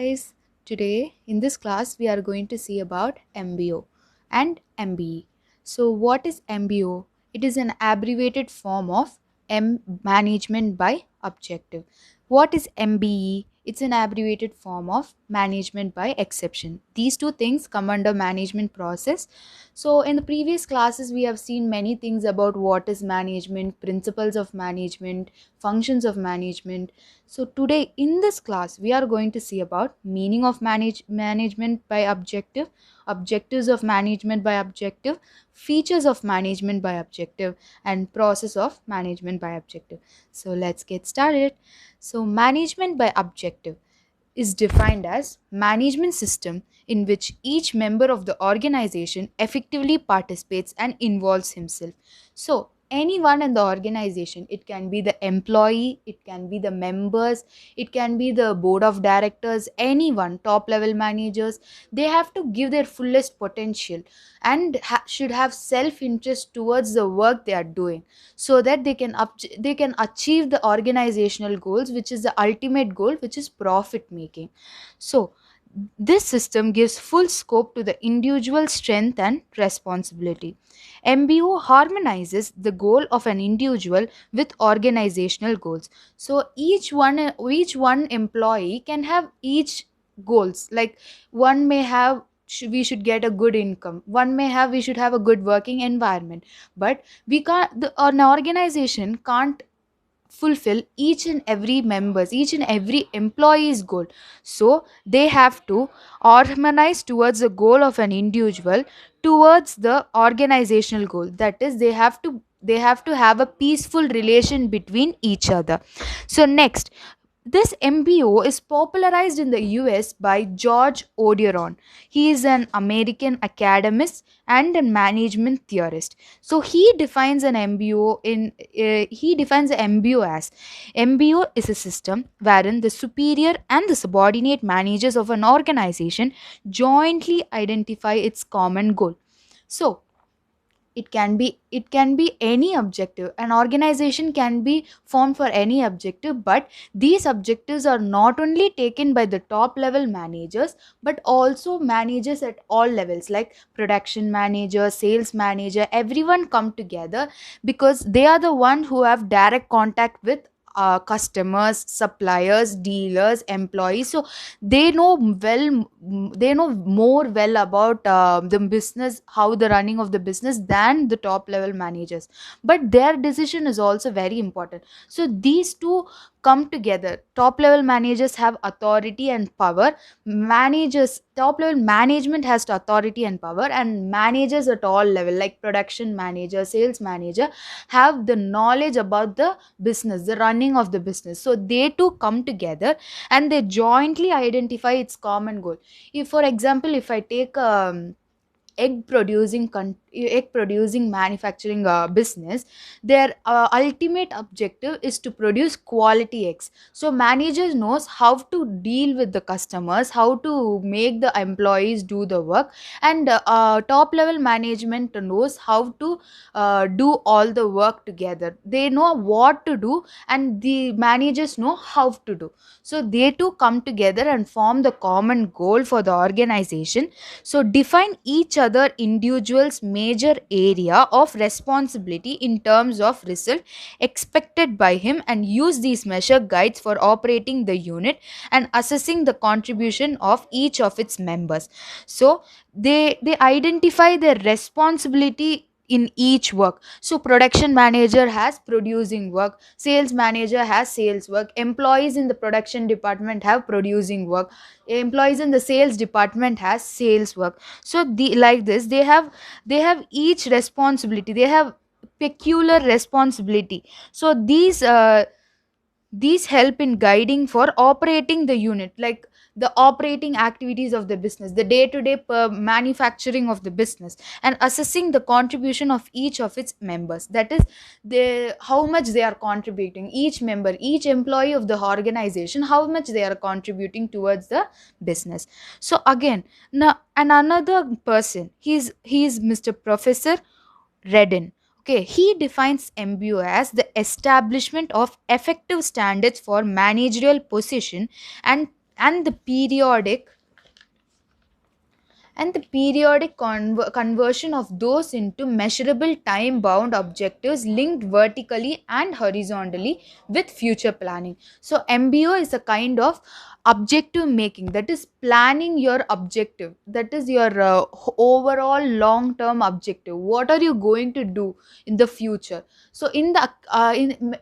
guys, today in this class we are going to see about MBO and MBE. So what is MBO? It is an abbreviated form of management by objective. What is MBE? It's an abbreviated form of management by exception. These two things come under management process. So in the previous classes we have seen many things about what is management, principles of management, functions of management. So today in this class we are going to see about meaning of management by objective, objectives of management by objective, features of management by objective, and process of management by objective. So let's get started. So management by objective is defined as management system in which each member of the organization effectively participates and involves himself. So anyone in the organization, it can be the employee, it can be the members, it can be the board of directors, anyone, top level managers, they have to give their fullest potential and should have self interest towards the work they are doing, so that they can achieve the organizational goals, which is the ultimate goal, which is profit making. So this system gives full scope to the individual strength and responsibility. MBO harmonizes the goal of an individual with organizational goals. So each one employee can have each goals. Like one may have we should get a good income, one may have we should have a good working environment, but an organization can't fulfill each and every employee's goal. So they have to harmonize towards the goal of an individual towards the organizational goal. That is, they have to have a peaceful relation between each other. So next, this MBO is popularized in the US by George Orderon. He is an American academist and a management theorist. So he defines an MBO he defines the MBO as: MBO is a system wherein the superior and the subordinate managers of an organization jointly identify its common goal. So it can be any objective. An organization can be formed for any objective, but these objectives are not only taken by the top level managers but also managers at all levels, like production manager, sales manager, everyone come together, because they are the one who have direct contact with customers, suppliers, dealers, employees. So they know they know more well about the business, how the running of the business, than the top level managers, but their decision is also very important. So these two come together. Top level managers have authority and power, managers, top level management has the authority and power, and managers at all level, like production manager, sales manager, have the knowledge about the business, the running of the business. So they two come together and they jointly identify its common goal. If, for example, if I take egg producing manufacturing business, their ultimate objective is to produce quality eggs. So managers knows how to deal with the customers, how to make the employees do the work, and top level management knows how to do all the work together. They know what to do and the managers know how to do. So they two come together and form the common goal for the organization. So define each other individual's major area of responsibility in terms of result expected by him, and use these measure guides for operating the unit and assessing the contribution of each of its members. So they identify their responsibility in each work. So production manager has producing work, sales manager has sales work, employees in the production department have producing work, employees in the sales department has sales work. So like this, they have each responsibility, they have peculiar responsibility. So these help in guiding for operating the unit, like the operating activities of the business, the day to day manufacturing of the business, and assessing the contribution of each of its members. That is, how much they are contributing, each member, each employee of the organization, how much they are contributing towards the business. So again, now, and another person, he's Mr. Professor Redden. Okay, he defines MBO as the establishment of effective standards for managerial position and and the periodic conversion of those into measurable time bound objectives linked vertically and horizontally with future planning. So MBO is a kind of objective making, that is planning your objective, that is your overall long term objective. What are you going to do in the future? So in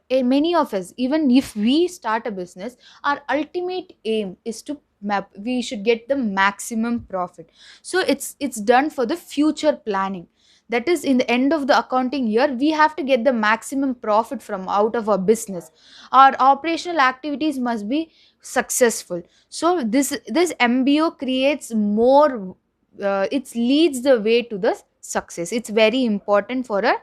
many of us, even if we start a business, our ultimate aim is to map, we should get the maximum profit. So it's done for the future planning, that is in the end of the accounting year we have to get the maximum profit from out of our business. Our operational activities must be successful. So this MBO creates more, it leads the way to the success. It's very important for a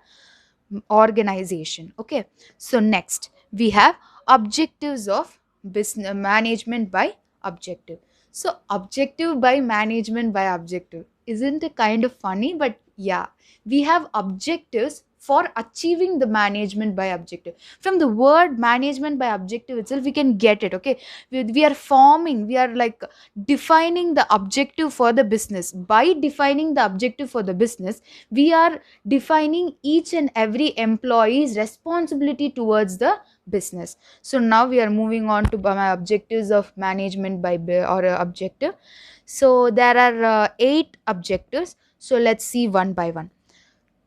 organization. Okay, so next we have objectives of business management by objective. So objective by management by objective, isn't it kind of funny? But yeah, we have objectives for achieving the management by objective. From the word management by objective itself we can get it. Okay, we are forming, we are like defining the objective for the business. By defining the objective for the business, we are defining each and every employee's responsibility towards the business. So now we are moving on to my objectives of management by or objective. So there are 8 objectives, so let's see one by one.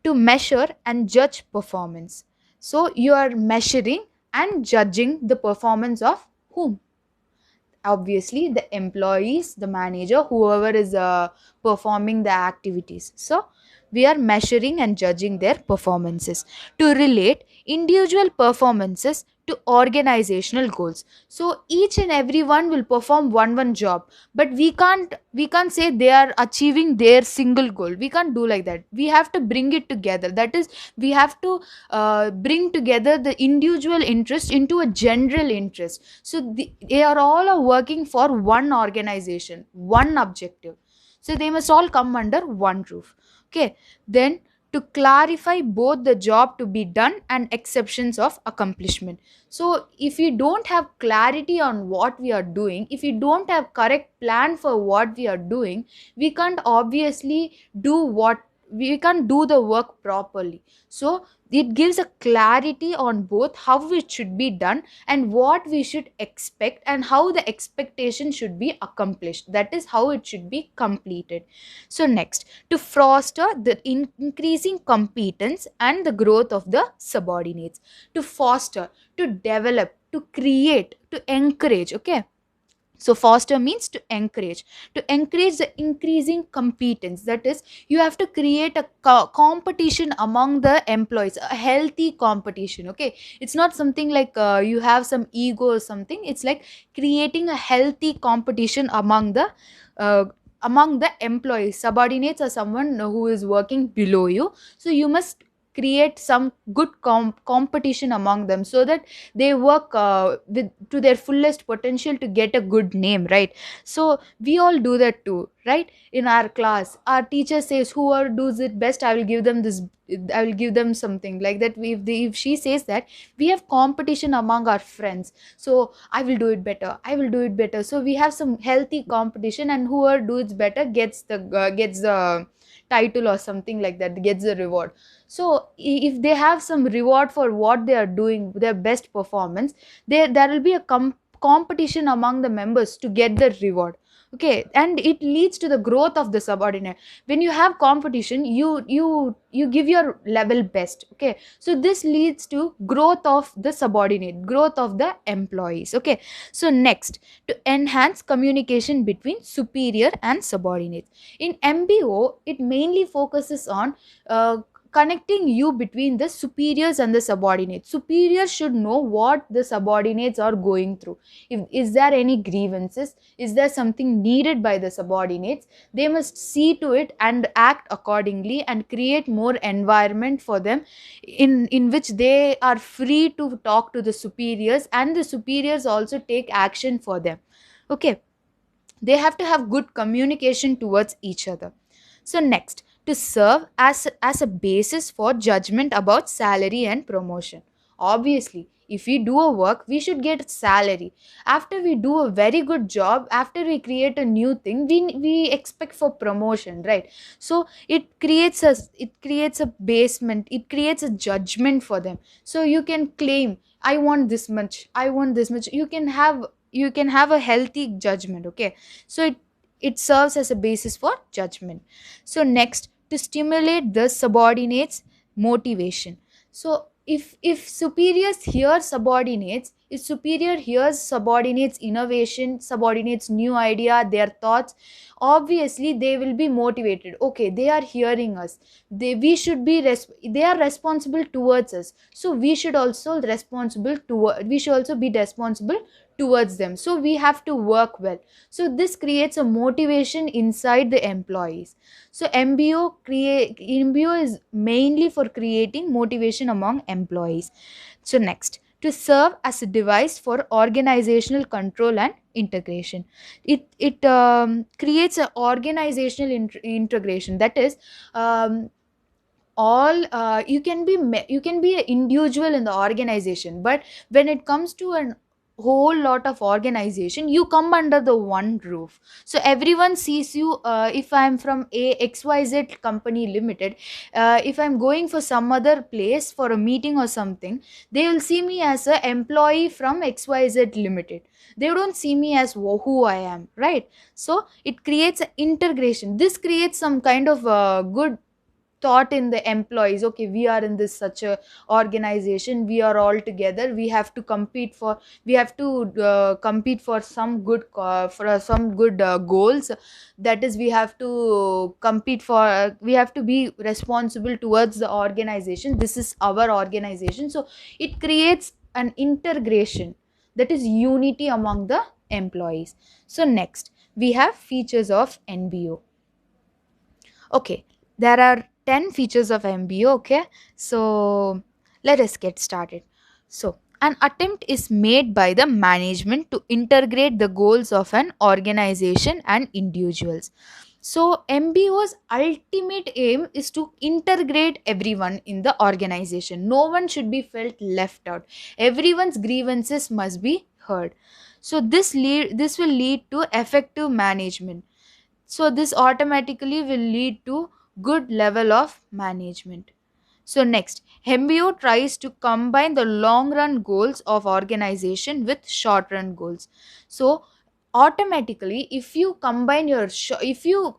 To measure and judge performance. So you are measuring and judging the performance of whom? Obviously the employees, the manager, whoever is performing the activities. So we are measuring and judging their performances. To relate individual performances to organizational goals. So each and everyone will perform one job, but we can't say they are achieving their single goal. We can't do like that. We have to bring it together, that is we have to bring together the individual interest into a general interest. So they are all are working for one organization, one objective. So they must all come under one roof. Okay, then to clarify both the job to be done and exceptions of accomplishment. So if we don't have clarity on what we are doing, if we don't have correct plan for what we are doing, we can't obviously do what we can't do the work properly. So it gives a clarity on both how it should be done and what we should expect and how the expectation should be accomplished, that is how it should be completed. So next, to foster the increasing competence and the growth of the subordinates. To foster, to develop, to create, to encourage. Okay, so foster means to encourage the increasing competence, that is you have to create a competition among the employees, a healthy competition. Okay, it's not something like you have some ego or something. It's like creating a healthy competition uh, among the employees. Subordinates are someone who is working below you, so you must create some good competition among them so that they work with to their fullest potential to get a good name, right? So we all do that too, right? In our class our teacher says whoever does it best, I will give them this, I will give them something like that. If she says that, we have competition among our friends. So I will do it better, I will do it better. So we have some healthy competition, and whoever does better gets the title or something like that, gets the reward. So if they have some reward for what they are doing, their best performance, there will be a competition among the members to get the reward. Okay, and it leads to the growth of the subordinate. When you have competition, you give your level best. Okay, so this leads to growth of the subordinate, growth of the employees. Okay, so next, to enhance communication between superior and subordinates. In MBO it mainly focuses on connecting you between the superiors and the subordinates. Superiors should know what the subordinates are going through. If is there any grievances, is there something needed by the subordinates, they must see to it and act accordingly and create more environment for them in which they are free to talk to the superiors, and the superiors also take action for them. Okay, they have to have good communication towards each other. So next, to serve as a basis for judgment about salary and promotion. Obviously, if we do a work, we should get salary. After we do a very good job, after we create a new thing, we expect for promotion, right? So it creates a basement, it creates a judgment for them. So you can claim, I want this much, I want this much. You can have a healthy judgment, okay? So it serves as a basis for judgment. So next, to stimulate the subordinates motivation. So if superiors hear subordinates, if superior hears subordinates innovation, subordinates new idea, their thoughts, obviously they will be motivated. Okay, they are hearing us, they are responsible towards us, so we should also be responsible towards them, so we have to work well. So this creates a motivation inside the employees. So MBO is mainly for creating motivation among employees. So next, to serve as a device for organizational control and integration. It creates an organizational integration. That is, um, all you can be an individual in the organization, but when it comes to an whole lot of organization, you come under the one roof. So everyone sees you. If I'm from a XYZ company limited, if I'm going for some other place for a meeting or something, they will see me as a employee from XYZ limited. They don't see me as who I am, right? So it creates an integration. This creates some kind of good thought in the employees. Okay, we are in this such a organization, we are all together, we have to compete for some good some good goals. That is, we have to compete for we have to be responsible towards the organization. This is our organization. So it creates an integration, that is unity among the employees. So next, we have features of NBO. Okay, there are 10 features of MBO. Okay, so let us get started. So, an attempt is made by the management to integrate the goals of an organization and individuals. So, MBO's ultimate aim is to integrate everyone in the organization. No one should be felt left out. Everyone's grievances must be heard. So, this will lead to effective management. So this automatically will lead to good level of management. So next, MBO tries to combine the long run goals of organization with short run goals. So automatically, if you combine if you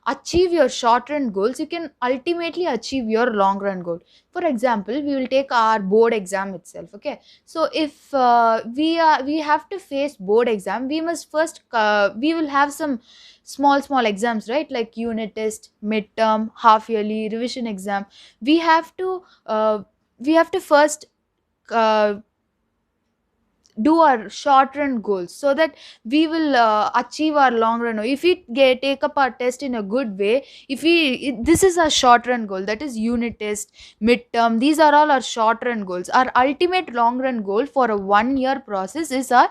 achieve your short run goals, you can ultimately achieve your long run goal. For example, we will take our board exam itself. Okay, so if we have to face board exam, we must first we will have some small exams, right? Like unit test, midterm, half yearly, revision exam. We have to uh, we have to first uh, do our short run goals, so that we will achieve our long run. If we take up our test in a good way, this is a short run goal, that is unit test, midterm, these are all our short run goals. Our ultimate long run goal for a 1 year process is our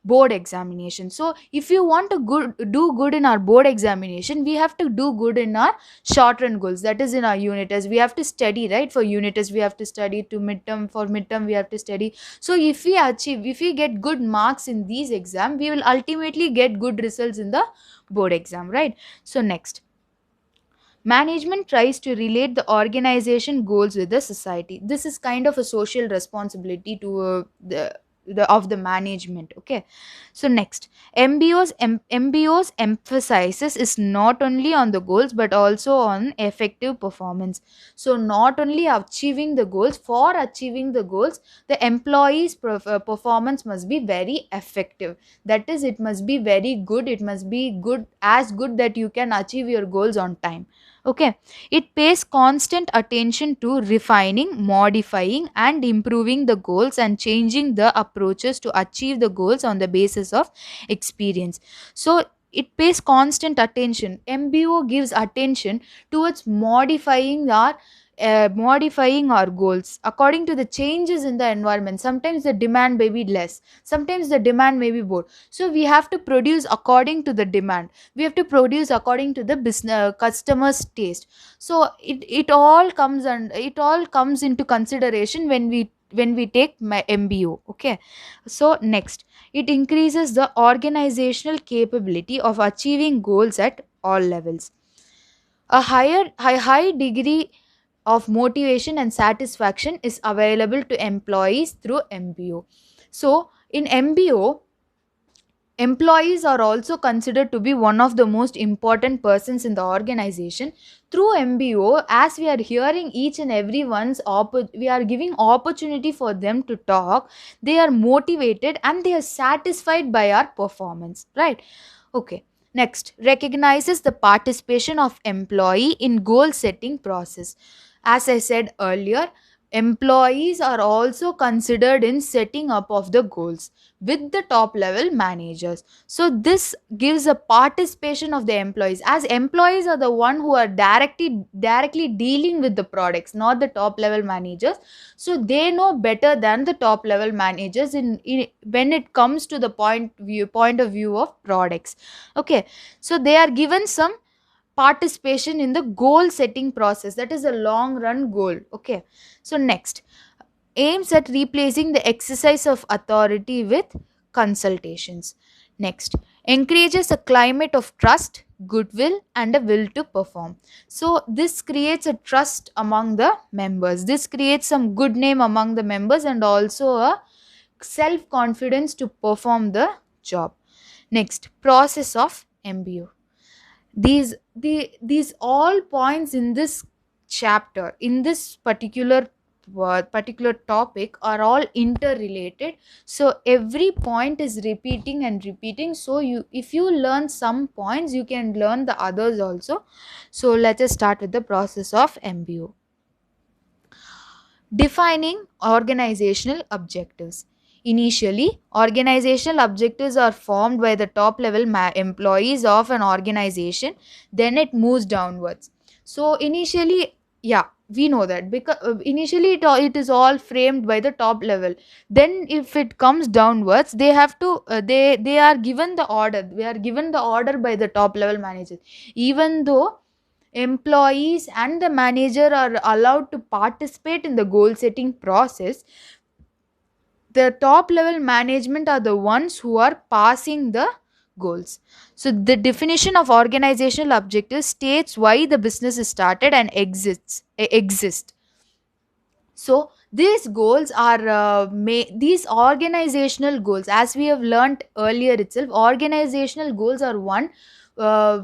board examination. So if you want to do good in our board examination, we have to do good in our short run goals, that is in our unit test. We have to study, right? For unit test we have to study, to midterm, for midterm we have to study. So if we get good marks in these exam, we will ultimately get good results in the board exam, right? So next, management tries to relate the organization goals with the society. This is kind of a social responsibility to the management. Okay, so next, MBOs emphasizes is not only on the goals but also on effective performance. So not only achieving the goals, for achieving the goals, the employees performance must be very effective. That is, it must be very good, it must be good, as good that you can achieve your goals on time. Okay, it pays constant attention to refining, modifying, and improving the goals and changing the approaches to achieve the goals on the basis of experience. So it pays constant attention. MBO gives attention towards modifying our goals according to the changes in the environment. Sometimes the demand may be less, sometimes the demand may be more, so we have to produce according to the demand, we have to produce according to the business customers taste. So it all comes into consideration when we MBO. Okay, so next, it increases the organizational capability of achieving goals at all levels. A high degree of motivation and satisfaction is available to employees through MBO. So in MBO, employees are also considered to be one of the most important persons in the organization. Through MBO, as we are hearing each and we are giving opportunity for them to talk. They are motivated and they are satisfied by our performance, right? Okay. Next, recognizes the participation of employee in goal setting process. As I said earlier, employees are also considered in setting up of the goals with the top level managers. So this gives a participation of the employees, as employees are the one who are directly dealing with the products, not the top level managers. So they know better than the top level managers in when it comes to the point of view of products. Okay, so they are given some participation in the goal setting process, that is a long run goal. Okay, so next, aims at replacing the exercise of authority with consultations. Next, encourages a climate of trust, goodwill, and a will to perform. So this creates a trust among the members, this creates some good name among the members, and also a self confidence to perform the job. Next, process of MBO. These all points in this chapter, in this particular topic, are all interrelated. So every point is repeating and repeating, so you if you learn some points, you can learn the others also. So let us start with the process of MBO. Defining organizational objectives. Initially, organizational objectives are formed by the top level employees of an organization, then it moves downwards. So, initially, yeah, we know that because initially it is all framed by the top level. Then, if it comes downwards, they have to they are given the order. They are given the order by the top level managers. Even though employees and the manager are allowed to participate in the goal setting process, the top level management are the ones who are passing the goals. So the definition of organizational objectives states why the business is started and exist. So these goals are these organizational goals, as we have learnt earlier itself, organizational goals are one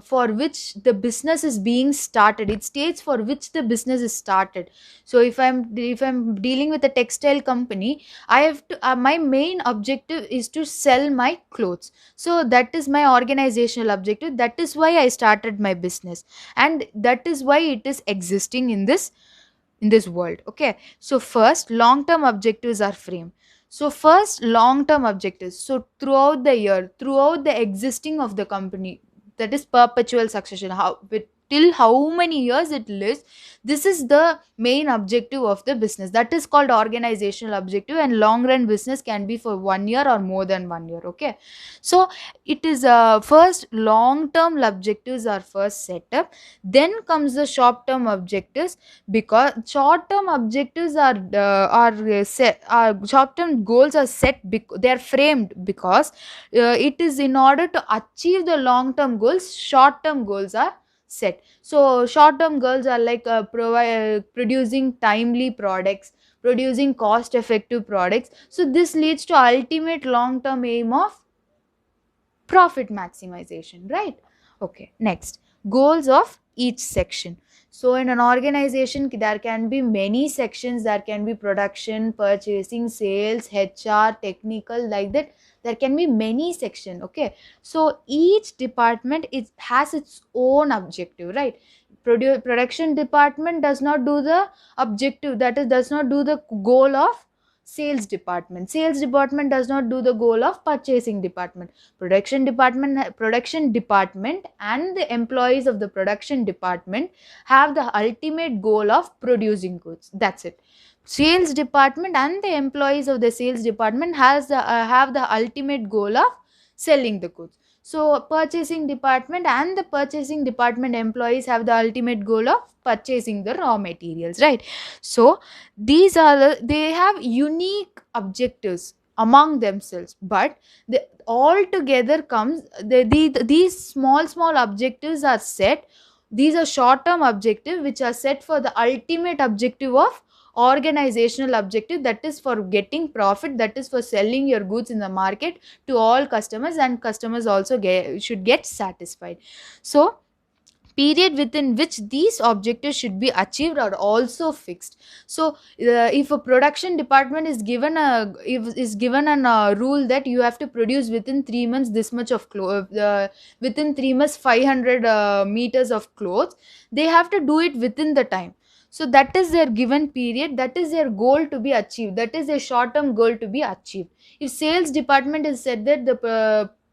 for which the business is being started. It states for which the business is started. So if I'm dealing with a textile company, I have to my main objective is to sell my clothes. So that is my organizational objective, that is why I started my business, and that is why it is existing in this world. Okay, so first, long term objectives are framed. So first, long term objectives, so throughout the year, throughout the existing of the company, that is perpetual succession, how till how many years it lives, this is the main objective of the business, that is called organizational objective. And long run business can be for 1 year or more than 1 year. Okay, so it is first long term objectives are first set up, then comes the short term objectives. Because short term objectives are set, short term goals are set, they are framed because it is in order to achieve the long term goals, short term goals are set. So short term goals are like producing timely products, producing cost effective products. So this leads to ultimate long term aim of profit maximization, right? Okay, next, goals of each section. So in an organization, there can be many sections, there can be production, purchasing, sales, HR, technical, like that. There can be many section. Okay, so each department has its own objective, right? Production department does not do the objective, that is, does not do the goal of sales department does not do the goal of purchasing department. Production department and the employees of the production department have the ultimate goal of producing goods, that's it. Sales department and the employees of the sales department have the ultimate goal of selling the goods. So purchasing department and the purchasing department employees have the ultimate goal of purchasing the raw materials, right? So they have unique objectives among themselves, but all together comes these small objectives are set. These are short term objectives which are set for the ultimate objective of organizational objective, that is for getting profit, that is for selling your goods in the market to all customers, and customers also should get satisfied. So period within which these objectives should be achieved are also fixed. So if a production department is given a if is given an rule that you have to produce within 3 months this much of clothes, within 3 months 500 meters of clothes, they have to do it within the time. So that is their given period, that is their goal to be achieved, that is a short term goal to be achieved. If sales department is said that the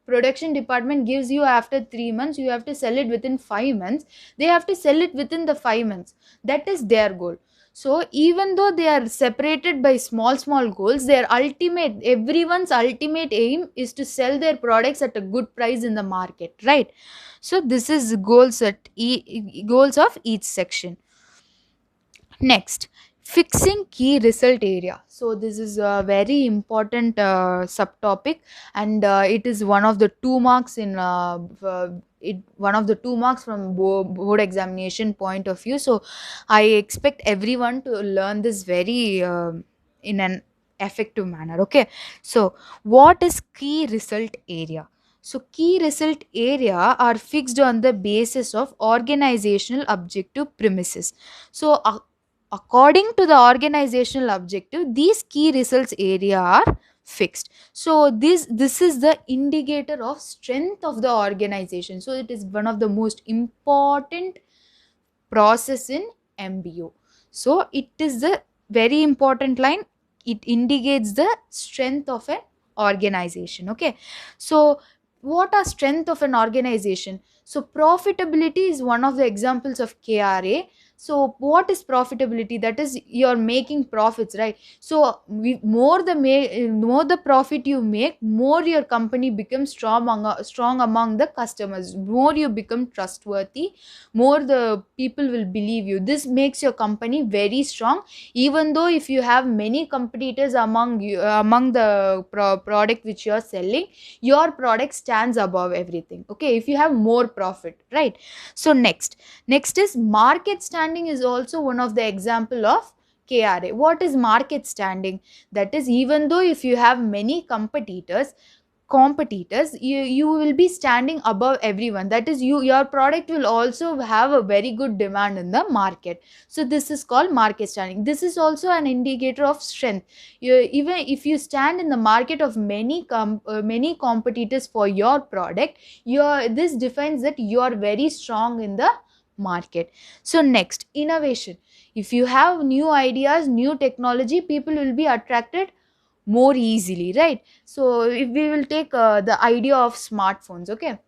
production department gives you after 3 months, you have to sell it within 5 months, they have to sell it within the 5 months. That is their goal. So even though they are separated by small goals, their ultimate everyone's ultimate aim is to sell their products at a good price in the market, right? So this is goals of each section. Next, fixing key result area. So this is a very important subtopic, and it is one of the 2 marks in one of the 2 marks from board examination point of view. So I expect everyone to learn this very in an effective manner. Okay, so what is key result area? So key result area are fixed on the basis of organizational objective premises. So according to the organizational objective, these key results area are fixed. So this is the indicator of strength of the organization. So it is one of the most important process in MBO. So it is the very important line. It indicates the strength of an organization. Okay. So what are strength of an organization? So profitability is one of the examples of KRA. So what is profitability? That is you're making profits, right? So more the profit you make, more your company becomes strong among the customers, more you become trustworthy, more the people will believe you. This makes your company very strong. Even though if you have many competitors among the product which you are selling, your product stands above everything. Okay, if you have more profit, right? So next is market standing is also one of the example of KRA. What is market standing? That is, even though if you have many competitors, you will be standing above everyone. That is, your product will also have a very good demand in the market. So this is called market standing. This is also an indicator of strength. Even if you stand in the market of many competitors for your product, this defines that you are very strong in the market. So next, innovation. If you have new ideas, new technology, people will be attracted more easily, right? So if we will take the idea of smartphones. Okay,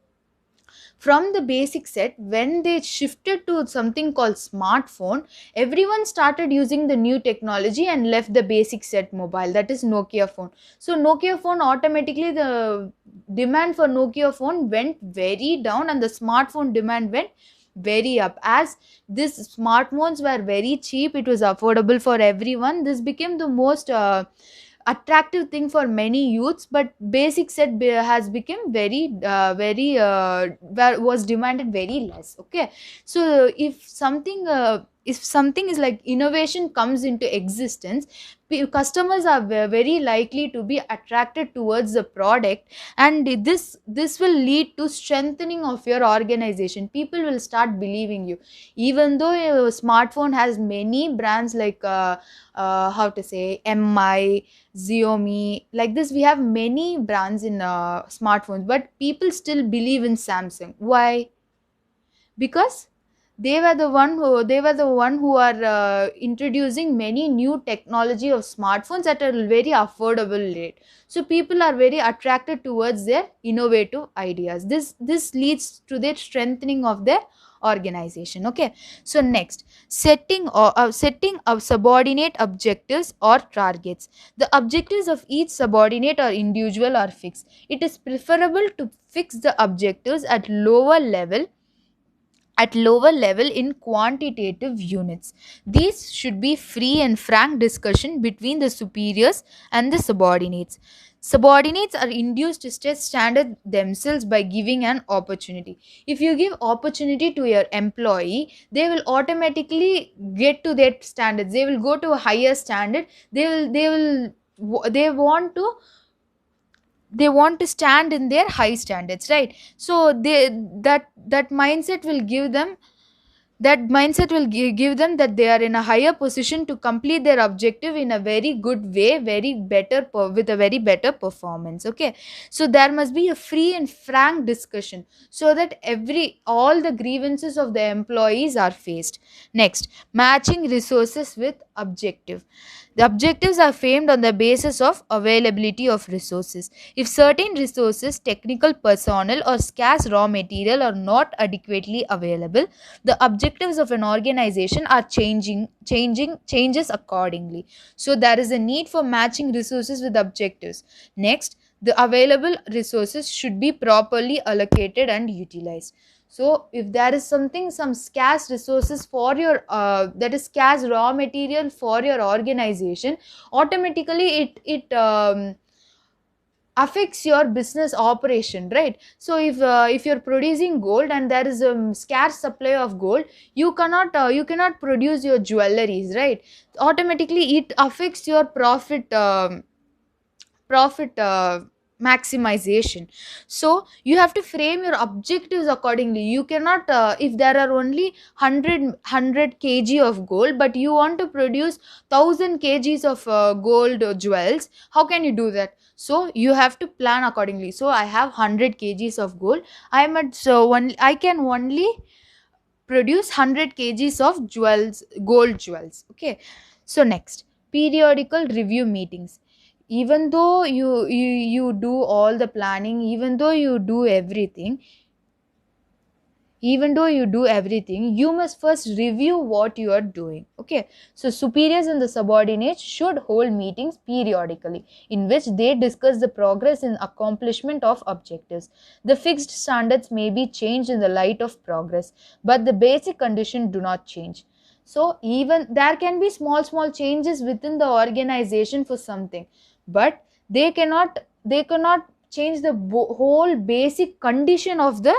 from the basic set, when they shifted to something called smartphone, everyone started using the new technology and left the basic set mobile, that is Nokia phone. So Nokia phone, automatically the demand for Nokia phone went very down and the smartphone demand went very up. As these smartphones were very cheap, it was affordable for everyone, this became the most attractive thing for many youths. But basic set has become was demanded very less. Okay, so if something is like innovation comes into existence, customers are very likely to be attracted towards the product, and this will lead to strengthening of your organization. People will start believing you. Even though a smartphone has many brands like how to say, MI, Xiaomi, like this, we have many brands in smartphones, but people still believe in Samsung. Why? Because They were the one who are introducing many new technology of smartphones at a very affordable rate. So people are very attracted towards their innovative ideas. This leads to their strengthening of their organization. Okay, so next, setting of subordinate objectives or targets. The objectives of each subordinate or individual are fixed. It is preferable to fix the objectives at lower level in quantitative units. These should be free and frank discussion between the superiors and the subordinates. Subordinates are induced to set standard themselves by giving an opportunity. If you give opportunity to your employee, they will automatically get to their standards. They will go to a higher standard. They want to stand in their high standards, right? So that mindset will give them give them that they are in a higher position to complete their objective in a very good way, with a very better performance. Okay, so there must be a free and frank discussion so that every all the grievances of the employees are faced. Next, matching resources with objective. The objectives are framed on the basis of availability of resources. If certain resources, technical personnel, or scarce raw material are not adequately available, the objectives of an organization are changes accordingly. So there is a need for matching resources with objectives. Next, the available resources should be properly allocated and utilized. So if there is some scarce resources for your that is scarce raw material for your organization, automatically it affects your business operation, right? So if you're producing gold and there is a scarce supply of gold, you cannot produce your jewelries, right? Automatically it affects your profit maximization. So you have to frame your objectives accordingly. You cannot if there are only 100 kg of gold, but you want to produce 1000 kgs of gold jewels, how can you do that? So you have to plan accordingly. So I have 100 kgs of gold. I can only produce 100 kgs of gold jewels. Okay, so next, periodical review meetings. Even though you do all the planning, even though you do everything, you must first review what you are doing. Okay, so superiors and the subordinates should hold meetings periodically in which they discuss the progress and accomplishment of objectives. The fixed standards may be changed in the light of progress, but the basic conditions do not change. So even there can be small changes within the organization for something, but they cannot change the whole basic condition of the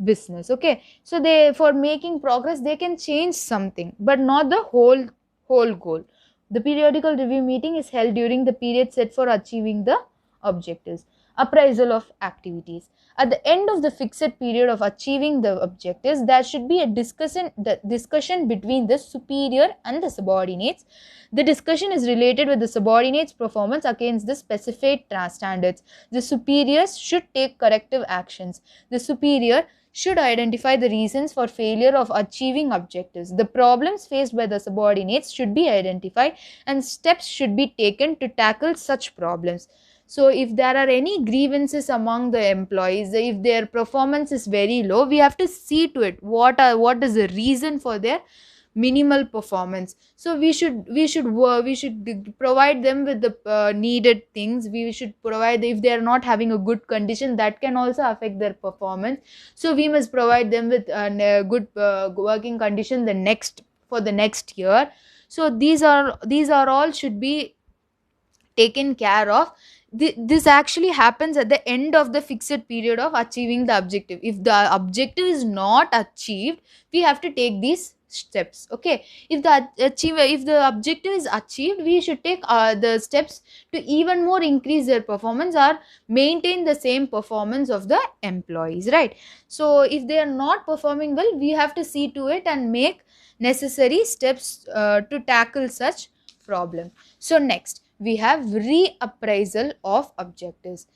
business. Okay, so they, for making progress, they can change something but not the whole goal. The periodical review meeting is held during the period set for achieving the objectives. Appraisal of activities. At the end of the fixed period of achieving the objectives, there should be a discussion between the superior and the subordinates. The discussion is related with the subordinates performance against the specified standards. The superiors should take corrective actions. The superior should identify the reasons for failure of achieving objectives. The problems faced by the subordinates should be identified and steps should be taken to tackle such problems. So if there are any grievances among the employees, if their performance is very low, we have to see to it what is the reason for their minimal performance. So we should provide them with the needed things. We should provide, if they are not having a good condition, that can also affect their performance. So we must provide them with a good working condition the next year. So these are all should be taken care of. This actually happens at the end of the fixed period of achieving the objective. If the objective is not achieved, we have to take these steps. Okay, if the objective is achieved, we should take the steps to even more increase their performance or maintain the same performance of the employees, right? So if they are not performing well, we have to see to it and make necessary steps to tackle such problem. So next, we have reappraisal of objectives.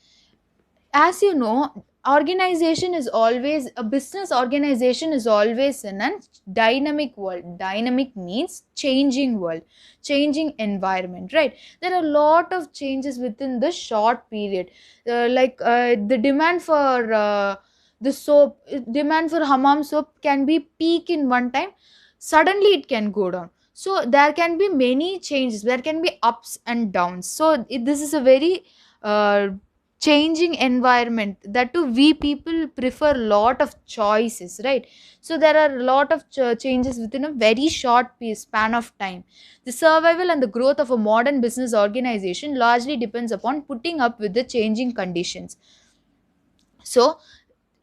As you know, organization is always a business organization is always in a dynamic world. Dynamic means changing world, changing environment, right? There are a lot of changes within the short period. The demand for the soap, demand for hammam soap can be peak in one time, suddenly it can go down. So there can be many changes, there can be ups and downs. So this is a very uh, changing environment, that too we people prefer lot of choices, right? So there are a lot of changes within a very short span of time. The survival and the growth of a modern business organization largely depends upon putting up with the changing conditions. So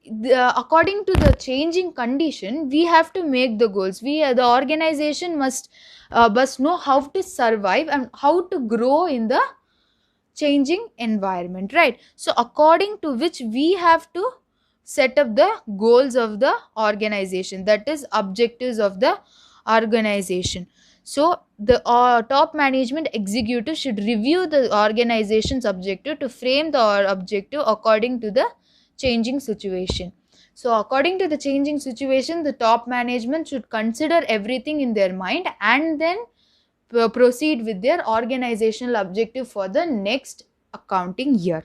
according to the changing condition, we have to make the goals. The organization must know how to survive and how to grow in the changing environment, right? So according to which we have to set up the goals of the organization, that is objectives of the organization. So the top management executive should review the organization's objective to frame the objective according to the changing situation. So according to the changing situation, the top management should consider everything in their mind and then proceed with their organizational objective for the next accounting year.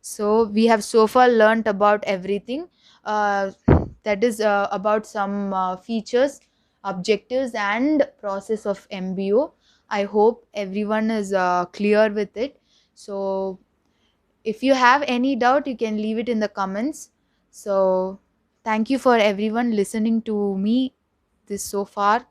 So we have so far learnt about everything, that is about some features, objectives and process of MBO. I hope everyone is clear with it. So if you have any doubt, you can leave it in the comments. So thank you for everyone listening to me this so far.